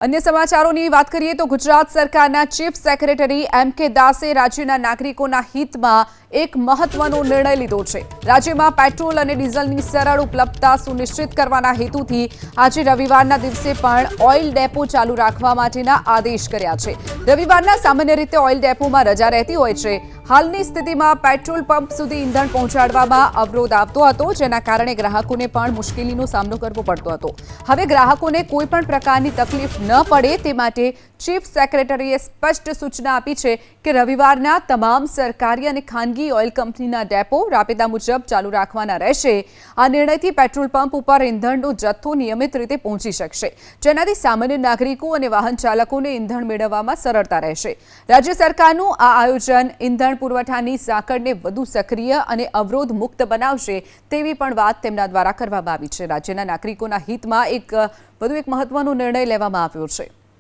अन्य समाचारों की बात करिए तो गुजरात सरकारना चीफ सेक्रेटरी एम.के. दासे राज्यना नागरिकोना हितमां एक महत्वनो निर्णय लीधो छे। राज्यमां पेट्रोल अने डीजलनी सरळ उपलब्धता सुनिश्चित करवाना हेतुथी આજે રવિવારના દિવસે પણ ઓઇલ ડેપો ચાલુ રાખવા માટેના આદેશ કર્યા છે। રવિવારના સામાન્ય રીતે ઓઇલ ડેપોમાં રજા રહેતી હોય છે। હાલની સ્થિતિમાં પેટ્રોલ પંપ સુધી ઈંધણ પહોંચાડવામાં અવરોધ આવતો હતો, જેના કારણે ગ્રાહકોને પણ મુશ્કેલીનો સામનો કરવો પડતો હતો। હવે ગ્રાહકોને કોઈ પણ પ્રકારની તકલીફ ન પડે તે માટે ચીફ સેક્રેટરીએ સ્પષ્ટ સૂચના આપી છે કે રવિવારના તમામ સરકારી અને ખાનગી ઓઇલ કંપનીના ડેપો રાબેતા મુજબ ચાલુ રાખવાના રહેશે। આ નિર્ણયથી પેટ્રોલ પંપ ઉપર ઈંધણનો જથ્થો નિયમિત રીતે પહોંચી શકશે, જેનાથી સામાન્ય નાગરિકો અને વાહન ચાલકોને ઈંધણ મેળવવામાં સરળતા રહેશે। રાજ્ય સરકારનું આ આયોજન ઈંધણ પુરવઠાની સાંકળને વધુ સક્રિય અને અવરોધ મુક્ત બનાવશે તેવી પણ વાત તેમના દ્વારા કરવામાં આવી છે। રાજ્યના નાગરિકોના હિતમાં વધુ એક મહત્વનો નિર્ણય લેવામાં આવ્યો છે।